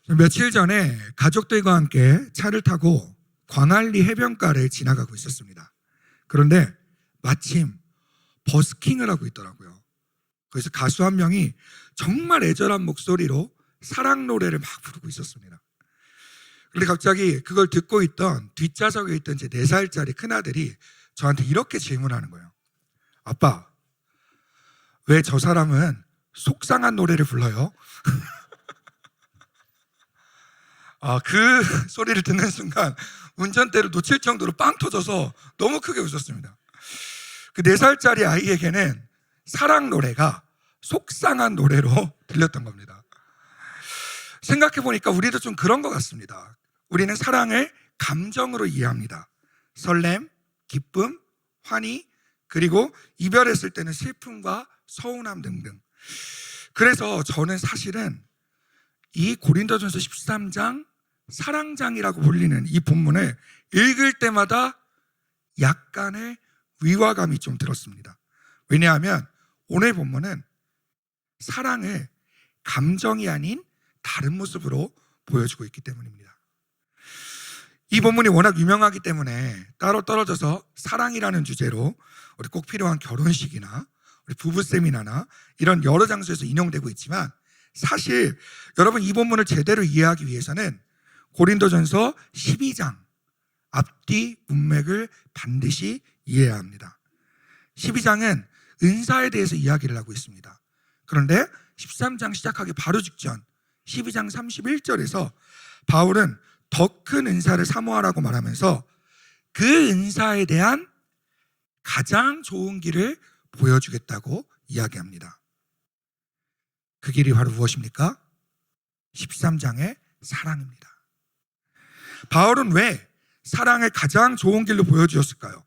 며칠 전에 가족들과 함께 차를 타고 광안리 해변가를 지나가고 있었습니다. 그런데 마침 버스킹을 하고 있더라고요. 그래서 가수 한 명이 정말 애절한 목소리로 사랑 노래를 막 부르고 있었습니다. 그런데 갑자기 그걸 듣고 있던 뒷좌석에 있던 제 4살짜리 큰아들이 저한테 이렇게 질문하는 거예요. 아빠, 왜 저 사람은 속상한 노래를 불러요? 그 소리를 듣는 순간 운전대를 놓칠 정도로 빵 터져서 너무 크게 웃었습니다. 그 4살짜리 아이에게는 사랑 노래가 속상한 노래로 들렸던 겁니다. 생각해보니까 우리도 좀 그런 것 같습니다. 우리는 사랑을 감정으로 이해합니다. 설렘, 기쁨, 환희, 그리고 이별했을 때는 슬픔과 서운함 등등. 그래서 저는 사실은 이 고린도전서 13장 사랑장이라고 불리는 이 본문을 읽을 때마다 약간의 위화감이 좀 들었습니다. 왜냐하면 오늘 본문은 사랑을 감정이 아닌 다른 모습으로 보여주고 있기 때문입니다. 이 본문이 워낙 유명하기 때문에 따로 떨어져서 사랑이라는 주제로 우리 꼭 필요한 결혼식이나 우리 부부 세미나나 이런 여러 장소에서 인용되고 있지만, 사실 여러분 이 본문을 제대로 이해하기 위해서는 고린도전서 12장 앞뒤 문맥을 반드시 이해해야 합니다. 12장은 은사에 대해서 이야기를 하고 있습니다. 그런데 13장 시작하기 바로 직전 12장 31절에서 바울은 더 큰 은사를 사모하라고 말하면서 그 은사에 대한 가장 좋은 길을 보여주겠다고 이야기합니다. 그 길이 바로 무엇입니까? 13장의 사랑입니다. 바울은 왜 사랑을 가장 좋은 길로 보여주었을까요?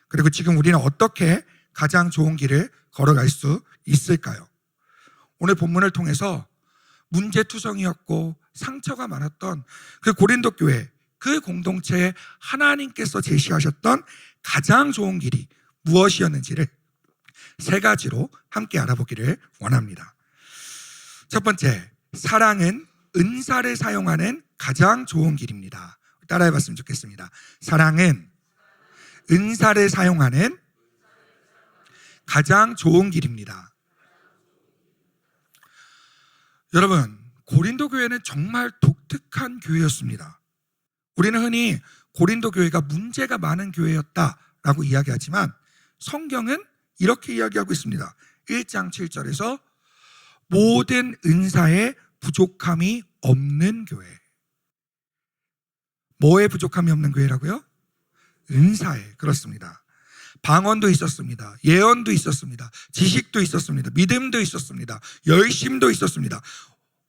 그리고 지금 우리는 어떻게 가장 좋은 길을 걸어갈 수 있을까요? 오늘 본문을 통해서 문제투성이었고 상처가 많았던 그 고린도 교회, 그 공동체에 하나님께서 제시하셨던 가장 좋은 길이 무엇이었는지를 3가지로 함께 알아보기를 원합니다. 첫 번째, 사랑은 은사를 사용하는 가장 좋은 길입니다. 따라해봤으면 좋겠습니다. 사랑은 은사를 사용하는 가장 좋은 길입니다. 여러분, 고린도 교회는 정말 독특한 교회였습니다. 우리는 흔히 고린도 교회가 문제가 많은 교회였다라고 이야기하지만 성경은 이렇게 이야기하고 있습니다. 1장 7절에서 모든 은사에 부족함이 없는 교회. 뭐에 부족함이 없는 교회라고요? 은사에. 그렇습니다. 방언도 있었습니다. 예언도 있었습니다. 지식도 있었습니다. 믿음도 있었습니다. 열심도 있었습니다.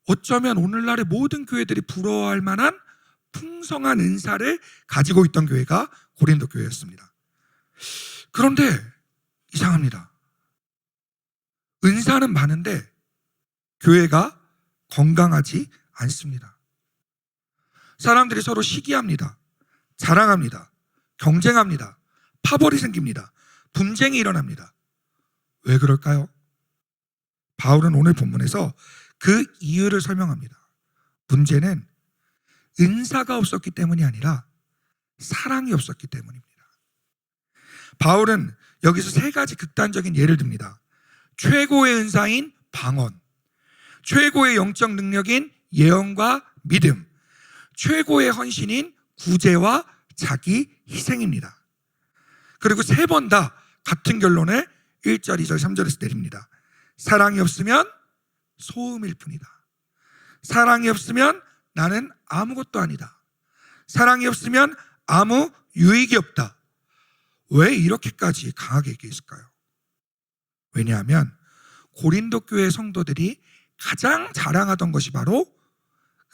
어쩌면 오늘날의 모든 교회들이 부러워할 만한 풍성한 은사를 가지고 있던 교회가 고린도 교회였습니다. 그런데 이상합니다. 은사는 많은데 교회가 건강하지 않습니다. 사람들이 서로 시기합니다. 자랑합니다. 경쟁합니다. 파벌이 생깁니다. 분쟁이 일어납니다. 왜 그럴까요? 바울은 오늘 본문에서 그 이유를 설명합니다. 문제는 은사가 없었기 때문이 아니라 사랑이 없었기 때문입니다. 바울은 여기서 3가지 극단적인 예를 듭니다. 최고의 은사인 방언, 최고의 영적 능력인 예언과 믿음, 최고의 헌신인 구제와 자기 희생입니다. 그리고 3번 다 같은 결론을 1절, 2절, 3절에서 내립니다. 사랑이 없으면 소음일 뿐이다. 사랑이 없으면 나는 아무것도 아니다. 사랑이 없으면 아무 유익이 없다. 왜 이렇게까지 강하게 얘기했을까요? 왜냐하면 고린도 교회 성도들이 가장 자랑하던 것이 바로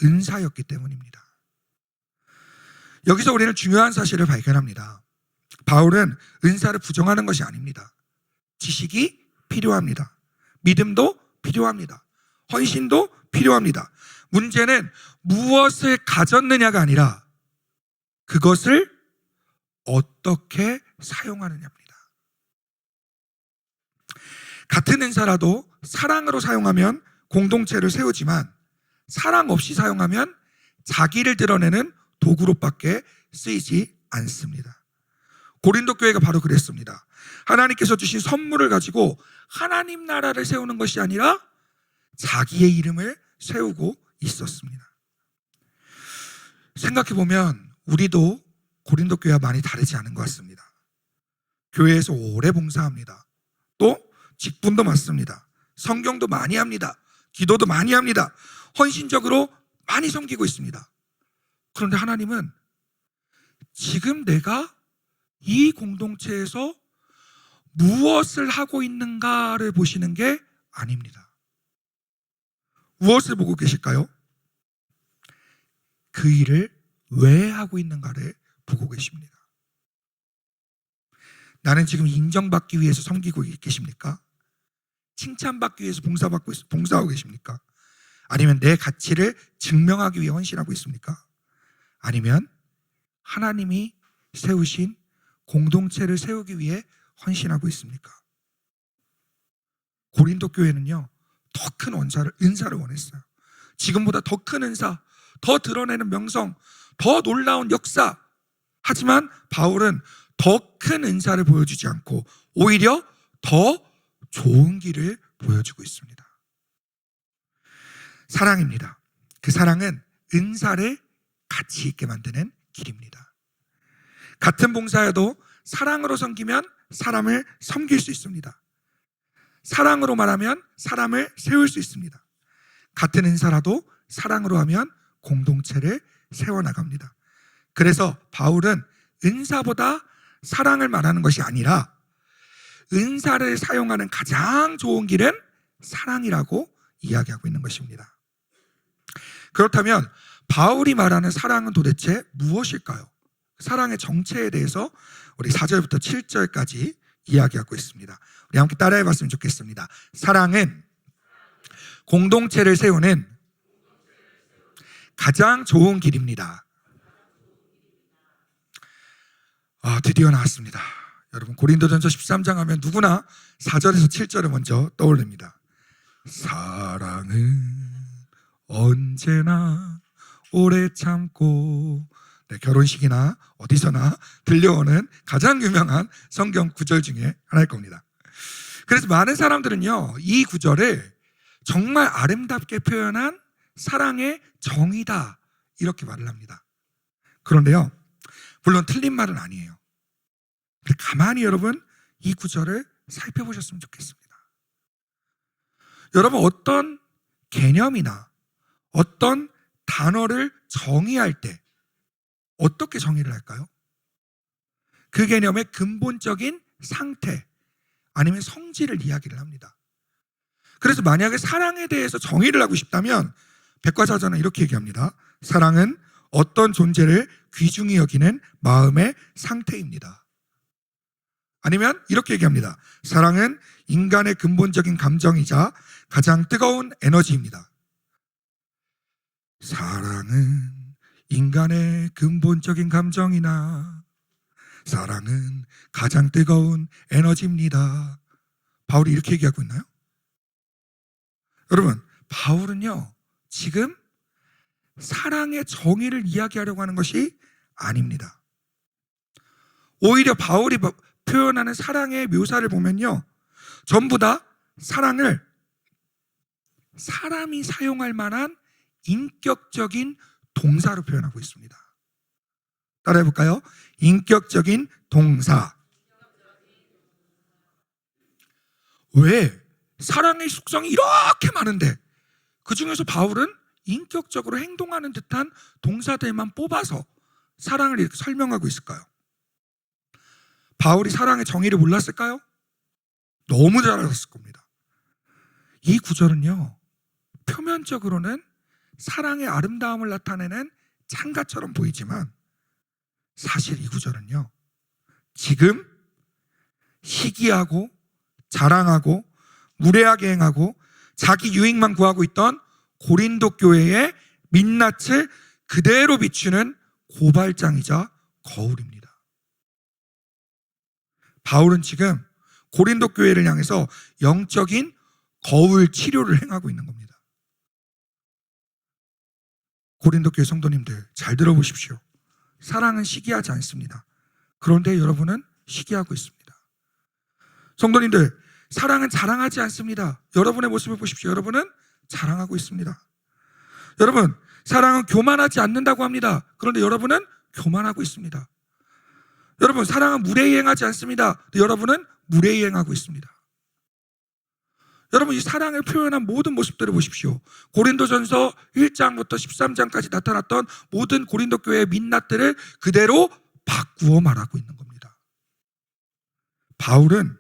은사였기 때문입니다. 여기서 우리는 중요한 사실을 발견합니다. 바울은 은사를 부정하는 것이 아닙니다. 지식이 필요합니다. 믿음도 필요합니다. 헌신도 필요합니다. 문제는 무엇을 가졌느냐가 아니라 그것을 어떻게 사용하느냐입니다. 같은 은사라도 사랑으로 사용하면 공동체를 세우지만 사랑 없이 사용하면 자기를 드러내는 도구로밖에 쓰이지 않습니다. 고린도 교회가 바로 그랬습니다. 하나님께서 주신 선물을 가지고 하나님 나라를 세우는 것이 아니라 자기의 이름을 세우고 있었습니다. 생각해보면 우리도 고린도 교회와 많이 다르지 않은 것 같습니다. 교회에서 오래 봉사합니다. 또 직분도 많습니다. 성경도 많이 합니다. 기도도 많이 합니다. 헌신적으로 많이 섬기고 있습니다. 그런데 하나님은 지금 내가 이 공동체에서 무엇을 하고 있는가를 보시는 게 아닙니다. 무엇을 보고 계실까요? 그 일을 왜 하고 있는가를 보고 계십니다. 나는 지금 인정받기 위해서 섬기고 계십니까? 칭찬받기 위해서 봉사하고 계십니까? 아니면 내 가치를 증명하기 위해 헌신하고 있습니까? 아니면 하나님이 세우신 공동체를 세우기 위해 헌신하고 있습니까? 고린도 교회는요, 더 큰 은사를 원했어요. 지금보다 더 큰 은사, 더 드러내는 명성, 더 놀라운 역사. 하지만 바울은 더 큰 은사를 보여주지 않고 오히려 더 좋은 길을 보여주고 있습니다. 사랑입니다. 그 사랑은 은사를 가치 있게 만드는 길입니다. 같은 봉사여도 사랑으로 섬기면 사람을 섬길 수 있습니다. 사랑으로 말하면 사람을 세울 수 있습니다. 같은 은사라도 사랑으로 하면 공동체를 세워나갑니다. 그래서 바울은 은사보다 사랑을 말하는 것이 아니라 은사를 사용하는 가장 좋은 길은 사랑이라고 이야기하고 있는 것입니다. 그렇다면 바울이 말하는 사랑은 도대체 무엇일까요? 사랑의 정체에 대해서 우리 4절부터 7절까지 이야기하고 있습니다. 우리 함께 따라해 봤으면 좋겠습니다. 사랑은 공동체를 세우는 가장 좋은 길입니다. 드디어 나왔습니다. 여러분, 고린도전서 13장 하면 누구나 4절에서 7절을 먼저 떠올립니다. 사랑은 언제나 오래 참고. 네, 결혼식이나 어디서나 들려오는 가장 유명한 성경 구절 중에 하나일 겁니다. 그래서 많은 사람들은요, 이 구절을 정말 아름답게 표현한 사랑의 정의다 이렇게 말을 합니다. 그런데요, 물론 틀린 말은 아니에요. 가만히 여러분 이 구절을 살펴보셨으면 좋겠습니다. 여러분, 어떤 개념이나 어떤 단어를 정의할 때 어떻게 정의를 할까요? 그 개념의 근본적인 상태 아니면 성질을 이야기를 합니다. 그래서 만약에 사랑에 대해서 정의를 하고 싶다면 백과사전은 이렇게 얘기합니다. 사랑은 어떤 존재를 귀중히 여기는 마음의 상태입니다. 아니면 이렇게 얘기합니다. 사랑은 인간의 근본적인 감정이자 가장 뜨거운 에너지입니다. 사랑은 인간의 근본적인 감정이나 사랑은 가장 뜨거운 에너지입니다. 바울이 이렇게 얘기하고 있나요? 여러분, 바울은요, 지금 사랑의 정의를 이야기하려고 하는 것이 아닙니다. 오히려 바울이 표현하는 사랑의 묘사를 보면요, 전부 다 사랑을 사람이 사용할 만한 인격적인 동사로 표현하고 있습니다. 따라해 볼까요? 인격적인 동사. 왜? 사랑의 속성이 이렇게 많은데 그 중에서 바울은 인격적으로 행동하는 듯한 동사들만 뽑아서 사랑을 이렇게 설명하고 있을까요? 바울이 사랑의 정의를 몰랐을까요? 너무 잘 알았을 겁니다. 이 구절은요, 표면적으로는 사랑의 아름다움을 나타내는 창가처럼 보이지만 사실 이 구절은요, 지금 시기하고 자랑하고 무례하게 행하고 자기 유익만 구하고 있던 고린도 교회의 민낯을 그대로 비추는 고발장이자 거울입니다. 바울은 지금 고린도 교회를 향해서 영적인 거울 치료를 행하고 있는 겁니다. 고린도 교회 성도님들 잘 들어보십시오. 사랑은 시기하지 않습니다. 그런데 여러분은 시기하고 있습니다. 성도님들, 사랑은 자랑하지 않습니다. 여러분의 모습을 보십시오. 여러분은 자랑하고 있습니다. 여러분, 사랑은 교만하지 않는다고 합니다. 그런데 여러분은 교만하고 있습니다. 여러분, 사랑은 무례행하지 않습니다. 여러분은 무례행하고 있습니다. 여러분, 이 사랑을 표현한 모든 모습들을 보십시오. 고린도전서 1장부터 13장까지 나타났던 모든 고린도 교회의 민낯들을 그대로 바꾸어 말하고 있는 겁니다. 바울은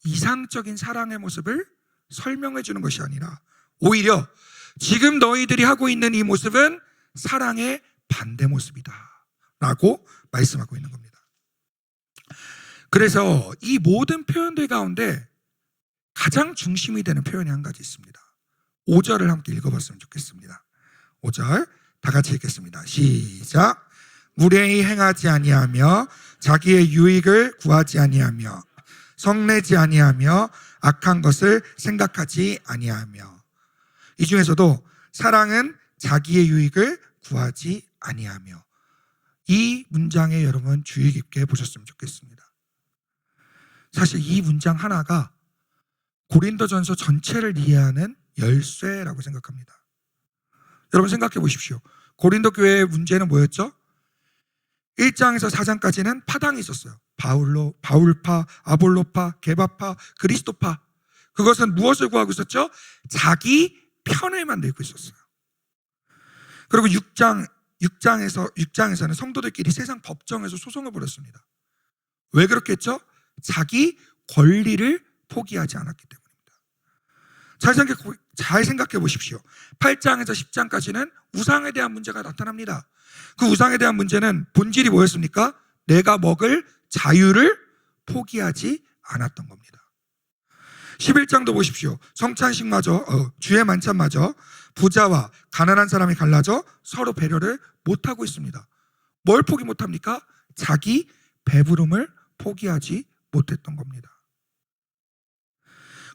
이상적인 사랑의 모습을 설명해 주는 것이 아니라 오히려 지금 너희들이 하고 있는 이 모습은 사랑의 반대 모습이다 라고 말씀하고 있는 겁니다. 그래서 이 모든 표현들 가운데 가장 중심이 되는 표현이 한 가지 있습니다. 5절을 함께 읽어봤으면 좋겠습니다. 5절 다 같이 읽겠습니다. 시작. 무례히 행하지 아니하며 자기의 유익을 구하지 아니하며 성내지 아니하며 악한 것을 생각하지 아니하며. 이 중에서도 사랑은 자기의 유익을 구하지 아니하며, 이 문장에 여러분 주의 깊게 보셨으면 좋겠습니다. 사실 이 문장 하나가 고린도전서 전체를 이해하는 열쇠라고 생각합니다. 여러분 생각해 보십시오. 고린도 교회의 문제는 뭐였죠? 1장에서 4장까지는 파당이 있었어요. 바울파, 아볼로파, 게바파, 그리스도파. 그것은 무엇을 구하고 있었죠? 자기 편을 만들고 있었어요. 그리고 6장에서는 성도들끼리 세상 법정에서 소송을 벌였습니다. 왜 그렇겠죠? 자기 권리를 포기하지 않았기 때문입니다. 잘 생각해 보십시오. 8장에서 10장까지는 우상에 대한 문제가 나타납니다. 그 우상에 대한 문제는 본질이 뭐였습니까? 내가 먹을 자유를 포기하지 않았던 겁니다. 11장도 보십시오. 성찬식마저, 주의 만찬마저 부자와 가난한 사람이 갈라져 서로 배려를 못하고 있습니다. 뭘 포기 못합니까? 자기 배부름을 포기하지 못했던 겁니다.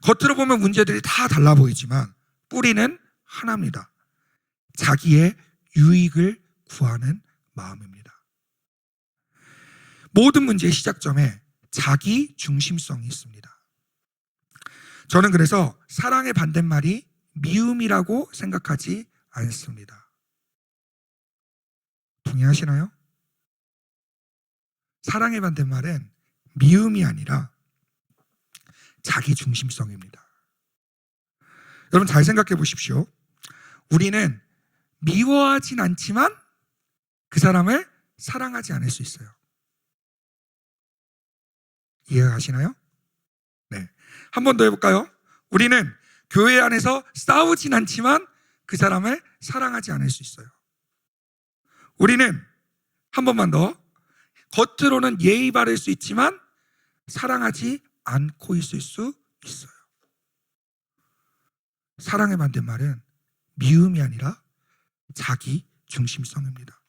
겉으로 보면 문제들이 다 달라 보이지만 뿌리는 하나입니다. 자기의 유익을 구하는 마음입니다. 모든 문제의 시작점에 자기 중심성이 있습니다. 저는 그래서 사랑의 반대말이 미움이라고 생각하지 않습니다. 동의하시나요? 사랑의 반대말은 미움이 아니라 자기 중심성입니다. 여러분 잘 생각해 보십시오. 우리는 미워하진 않지만 그 사람을 사랑하지 않을 수 있어요. 이해하시나요? 네. 한 번 더 해볼까요? 우리는 교회 안에서 싸우진 않지만 그 사람을 사랑하지 않을 수 있어요. 우리는 한 번만 더, 겉으로는 예의 바를 수 있지만 사랑하지 않고 있을 수 있어요. 사랑의 반대말은 미움이 아니라 자기 중심성입니다.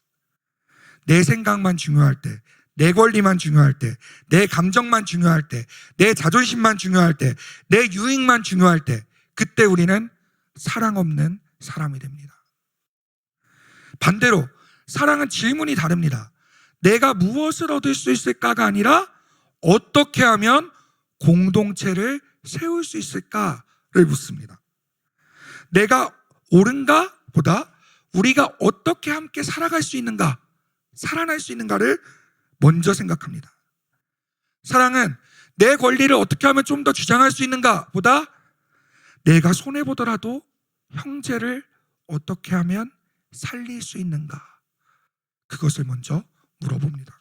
내 생각만 중요할 때, 내 권리만 중요할 때, 내 감정만 중요할 때, 내 자존심만 중요할 때, 내 유익만 중요할 때, 그때 우리는 사랑 없는 사람이 됩니다. 반대로 사랑은 질문이 다릅니다. 내가 무엇을 얻을 수 있을까가 아니라 어떻게 하면 공동체를 세울 수 있을까를 묻습니다. 내가 옳은가 보다 우리가 어떻게 함께 살아갈 수 있는가, 살아날 수 있는가를 먼저 생각합니다. 사랑은 내 권리를 어떻게 하면 좀 더 주장할 수 있는가 보다 내가 손해보더라도 형제를 어떻게 하면 살릴 수 있는가, 그것을 먼저 물어봅니다.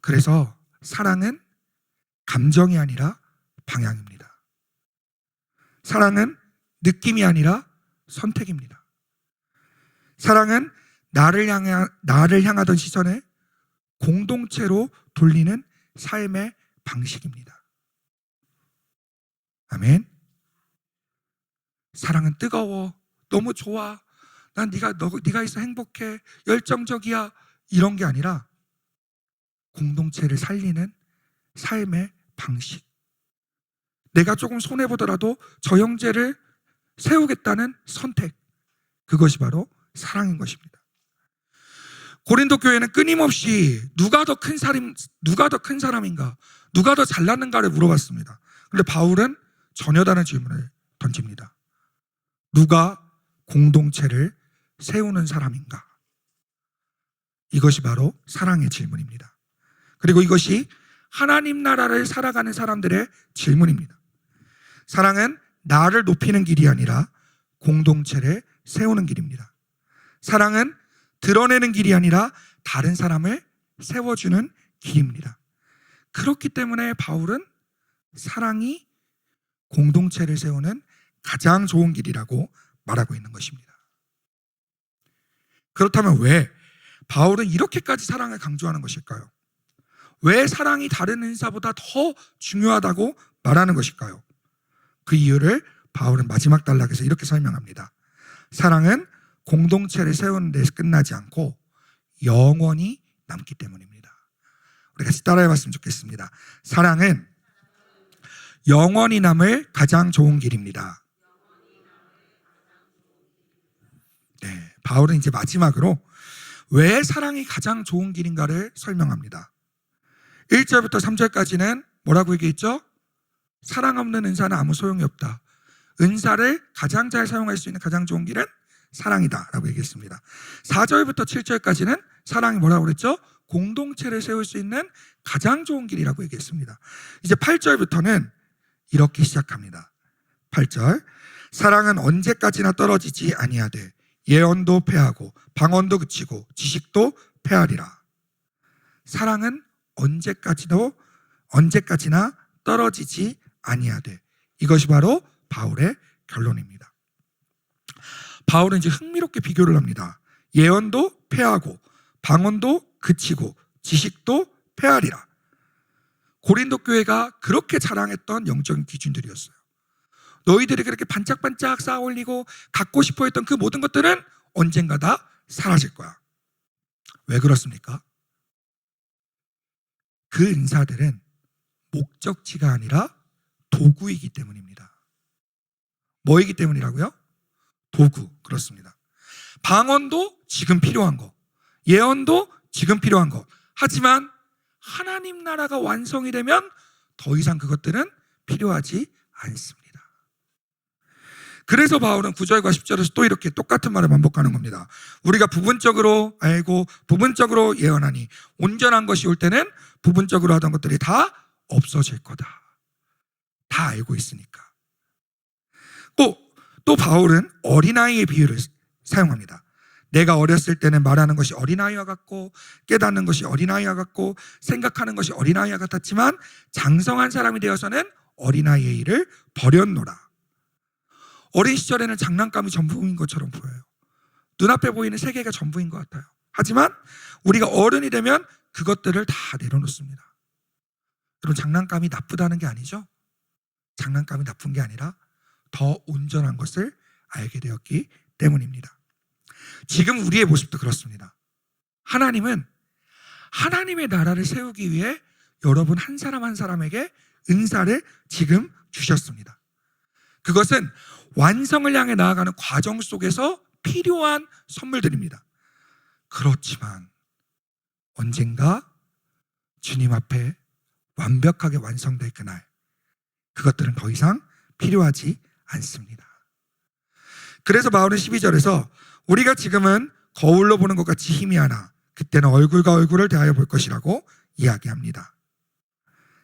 그래서 사랑은 감정이 아니라 방향입니다. 사랑은 느낌이 아니라 선택입니다. 사랑은 나를 향하던 시선을 공동체로 돌리는 삶의 방식입니다. 아멘. 사랑은 뜨거워, 너무 좋아, 난 네가 있어 행복해, 열정적이야, 이런 게 아니라 공동체를 살리는 삶의 방식. 내가 조금 손해보더라도 저 형제를 세우겠다는 선택. 그것이 바로 사랑인 것입니다. 고린도 교회는 끊임없이 누가 더 큰 사람인가, 누가 더 잘났는가를 물어봤습니다. 그런데 바울은 전혀 다른 질문을 던집니다. 누가 공동체를 세우는 사람인가? 이것이 바로 사랑의 질문입니다. 그리고 이것이 하나님 나라를 살아가는 사람들의 질문입니다. 사랑은 나를 높이는 길이 아니라 공동체를 세우는 길입니다. 사랑은 드러내는 길이 아니라 다른 사람을 세워주는 길입니다. 그렇기 때문에 바울은 사랑이 공동체를 세우는 가장 좋은 길이라고 말하고 있는 것입니다. 그렇다면 왜 바울은 이렇게까지 사랑을 강조하는 것일까요? 왜 사랑이 다른 은사보다 더 중요하다고 말하는 것일까요? 그 이유를 바울은 마지막 단락에서 이렇게 설명합니다. 사랑은 공동체를 세우는 데서 끝나지 않고 영원히 남기 때문입니다. 우리 같이 따라해봤으면 좋겠습니다. 사랑은 영원히 남을 가장 좋은 길입니다. 네, 바울은 이제 마지막으로 왜 사랑이 가장 좋은 길인가를 설명합니다. 1절부터 3절까지는 뭐라고 얘기했죠? 사랑 없는 은사는 아무 소용이 없다. 은사를 가장 잘 사용할 수 있는 가장 좋은 길은 사랑이다 라고 얘기했습니다. 4절부터 7절까지는 사랑이 뭐라고 그랬죠? 공동체를 세울 수 있는 가장 좋은 길이라고 얘기했습니다. 이제 8절부터는 이렇게 시작합니다. 8절, 사랑은 언제까지나 떨어지지 아니하되 예언도 패하고 방언도 그치고 지식도 패하리라. 사랑은 언제까지나 떨어지지 아니하되, 이것이 바로 바울의 결론입니다. 바울은 이제 흥미롭게 비교를 합니다. 예언도 패하고 방언도 그치고 지식도 패하리라. 고린도 교회가 그렇게 자랑했던 영적인 기준들이었어요. 너희들이 그렇게 반짝반짝 쌓아 올리고 갖고 싶어 했던 그 모든 것들은 언젠가 다 사라질 거야. 왜 그렇습니까? 그 은사들은 목적지가 아니라 도구이기 때문입니다. 뭐이기 때문이라고요? 도구. 그렇습니다. 방언도 지금 필요한 거, 예언도 지금 필요한 거. 하지만 하나님 나라가 완성이 되면 더 이상 그것들은 필요하지 않습니다. 그래서 바울은 9절과 10절에서 또 이렇게 똑같은 말을 반복하는 겁니다. 우리가 부분적으로 알고 부분적으로 예언하니 온전한 것이 올 때는 부분적으로 하던 것들이 다 없어질 거다. 다 알고 있으니까. 또 바울은 어린아이의 비유를 사용합니다. 내가 어렸을 때는 말하는 것이 어린아이와 같고 깨닫는 것이 어린아이와 같고 생각하는 것이 어린아이와 같았지만 장성한 사람이 되어서는 어린아이의 일을 버렸노라. 어린 시절에는 장난감이 전부인 것처럼 보여요. 눈앞에 보이는 세계가 전부인 것 같아요. 하지만 우리가 어른이 되면 그것들을 다 내려놓습니다. 여러분, 장난감이 나쁘다는 게 아니죠? 장난감이 나쁜 게 아니라 더 온전한 것을 알게 되었기 때문입니다. 지금 우리의 모습도 그렇습니다. 하나님은 하나님의 나라를 세우기 위해 여러분 한 사람 한 사람에게 은사를 지금 주셨습니다. 그것은 완성을 향해 나아가는 과정 속에서 필요한 선물들입니다. 그렇지만 언젠가 주님 앞에 완벽하게 완성될 그날, 그것들은 더 이상 필요하지 않습니다. 그래서 바울은 12절에서 우리가 지금은 거울로 보는 것 같이 희미하나 그때는 얼굴과 얼굴을 대하여 볼 것이라고 이야기합니다.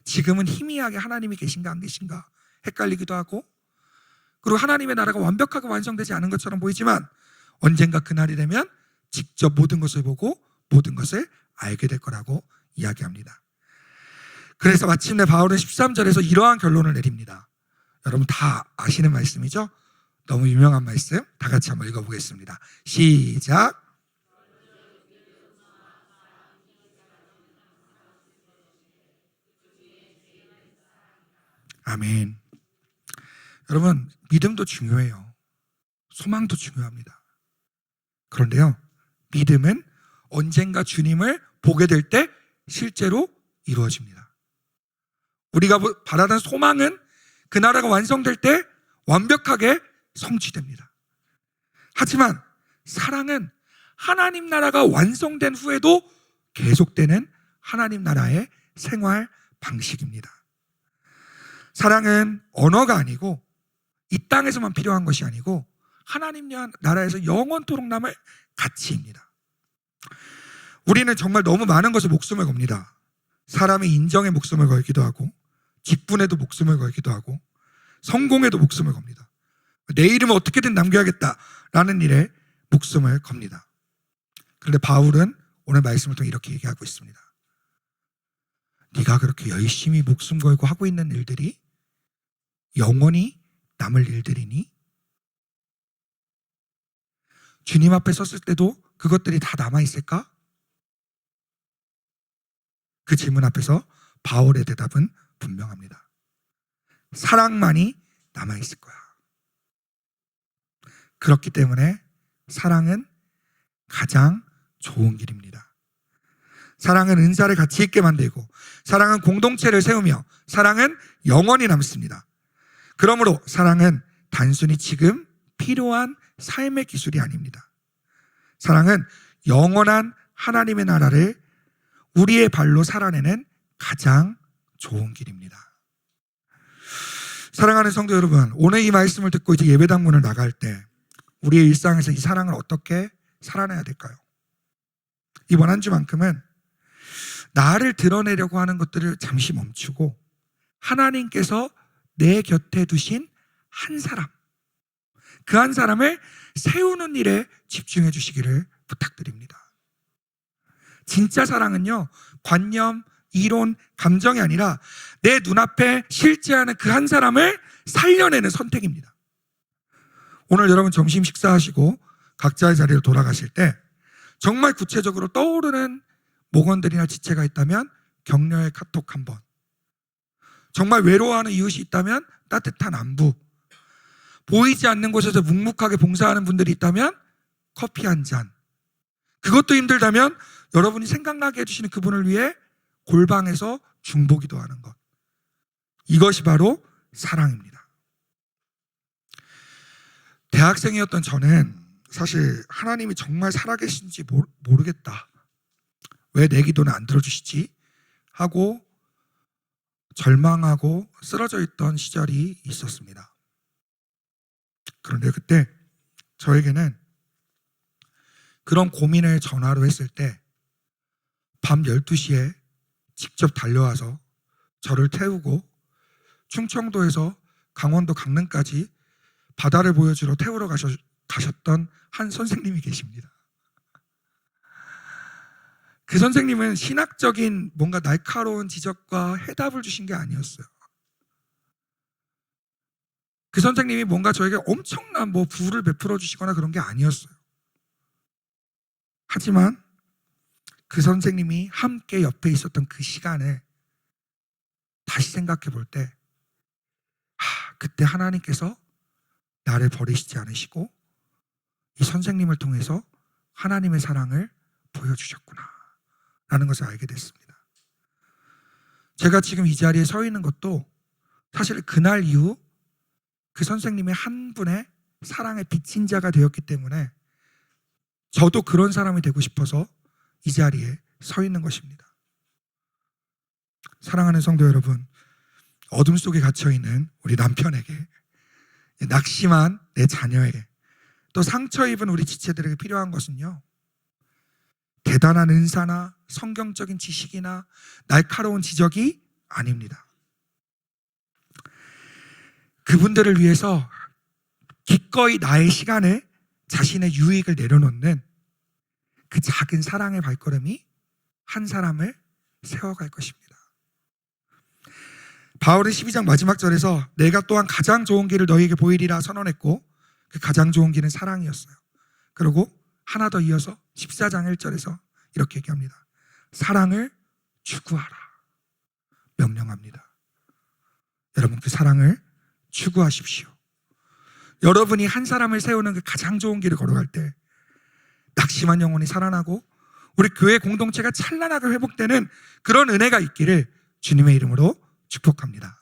지금은 희미하게 하나님이 계신가 안 계신가 헷갈리기도 하고, 그리고 하나님의 나라가 완벽하게 완성되지 않은 것처럼 보이지만 언젠가 그날이 되면 직접 모든 것을 보고 모든 것을 알게 될 거라고 이야기합니다. 그래서 마침내 바울은 13절에서 이러한 결론을 내립니다. 여러분 다 아시는 말씀이죠? 너무 유명한 말씀, 다 같이 한번 읽어보겠습니다. 시작. 아멘. 여러분, 믿음도 중요해요. 소망도 중요합니다. 그런데요, 믿음은 언젠가 주님을 보게 될 때 실제로 이루어집니다. 우리가 바라는 소망은 그 나라가 완성될 때 완벽하게 성취됩니다. 하지만 사랑은 하나님 나라가 완성된 후에도 계속되는 하나님 나라의 생활 방식입니다. 사랑은 언어가 아니고 이 땅에서만 필요한 것이 아니고 하나님 나라에서 영원토록 남을 가치입니다. 우리는 정말 너무 많은 것에 목숨을 겁니다. 사람의 인정에 목숨을 걸기도 하고 직분에도 목숨을 걸기도 하고 성공에도 목숨을 겁니다. 내 이름을 어떻게든 남겨야겠다라는 일에 목숨을 겁니다. 그런데 바울은 오늘 말씀을 통해 이렇게 얘기하고 있습니다. 네가 그렇게 열심히 목숨 걸고 하고 있는 일들이 영원히 남을 일들이니? 주님 앞에 섰을 때도 그것들이 다 남아있을까? 그 질문 앞에서 바울의 대답은 분명합니다. 사랑만이 남아있을 거야. 그렇기 때문에 사랑은 가장 좋은 길입니다. 사랑은 은사를 가치 있게 만들고 사랑은 공동체를 세우며 사랑은 영원히 남습니다. 그러므로 사랑은 단순히 지금 필요한 삶의 기술이 아닙니다. 사랑은 영원한 하나님의 나라를 우리의 발로 살아내는 가장 좋은 길입니다. 사랑하는 성도 여러분, 오늘 이 말씀을 듣고 이제 예배당 문을 나갈 때 우리의 일상에서 이 사랑을 어떻게 살아내야 될까요? 이번 한 주만큼은 나를 드러내려고 하는 것들을 잠시 멈추고 하나님께서 내 곁에 두신 한 사람, 그 한 사람을 세우는 일에 집중해 주시기를 부탁드립니다. 진짜 사랑은요, 관념, 이론, 감정이 아니라 내 눈앞에 실제하는 그 한 사람을 살려내는 선택입니다. 오늘 여러분 점심 식사하시고 각자의 자리로 돌아가실 때 정말 구체적으로 떠오르는 목원들이나 지체가 있다면 격려의 카톡 한번, 정말 외로워하는 이웃이 있다면 따뜻한 안부, 보이지 않는 곳에서 묵묵하게 봉사하는 분들이 있다면 커피 한 잔, 그것도 힘들다면 여러분이 생각나게 해주시는 그분을 위해 골방에서 중보기도 하는 것, 이것이 바로 사랑입니다. 대학생이었던 저는 사실 하나님이 정말 살아계신지 모르겠다, 왜 내 기도는 안 들어주시지 하고 절망하고 쓰러져 있던 시절이 있었습니다. 그런데 그때 저에게는 그런 고민을 전화로 했을 때 밤 12시에 직접 달려와서 저를 태우고 충청도에서 강원도 강릉까지 바다를 보여주러 태우러 가셨던 한 선생님이 계십니다. 그 선생님은 신학적인 뭔가 날카로운 지적과 해답을 주신 게 아니었어요. 그 선생님이 뭔가 저에게 엄청난 부를 베풀어 주시거나 그런 게 아니었어요. 하지만 그 선생님이 함께 옆에 있었던 그 시간을 다시 생각해 볼 때, 그때 하나님께서 나를 버리시지 않으시고 이 선생님을 통해서 하나님의 사랑을 보여주셨구나 라는 것을 알게 됐습니다. 제가 지금 이 자리에 서 있는 것도 사실 그날 이후 그 선생님의 한 분의 사랑에 비친 자가 되었기 때문에 저도 그런 사람이 되고 싶어서 이 자리에 서 있는 것입니다. 사랑하는 성도 여러분, 어둠 속에 갇혀있는 우리 남편에게, 낙심한 내 자녀에게, 또 상처 입은 우리 지체들에게 필요한 것은요, 대단한 은사나 성경적인 지식이나 날카로운 지적이 아닙니다. 그분들을 위해서 기꺼이 나의 시간을, 자신의 유익을 내려놓는 그 작은 사랑의 발걸음이 한 사람을 세워갈 것입니다. 바울은 12장 마지막 절에서 내가 또한 가장 좋은 길을 너희에게 보이리라 선언했고, 그 가장 좋은 길은 사랑이었어요. 그리고 하나 더 이어서 14장 1절에서 이렇게 얘기합니다. 사랑을 추구하라 명령합니다. 여러분, 그 사랑을 추구하십시오. 여러분이 한 사람을 세우는 그 가장 좋은 길을 걸어갈 때 낙심한 영혼이 살아나고 우리 교회 공동체가 찬란하게 회복되는 그런 은혜가 있기를 주님의 이름으로 축복합니다.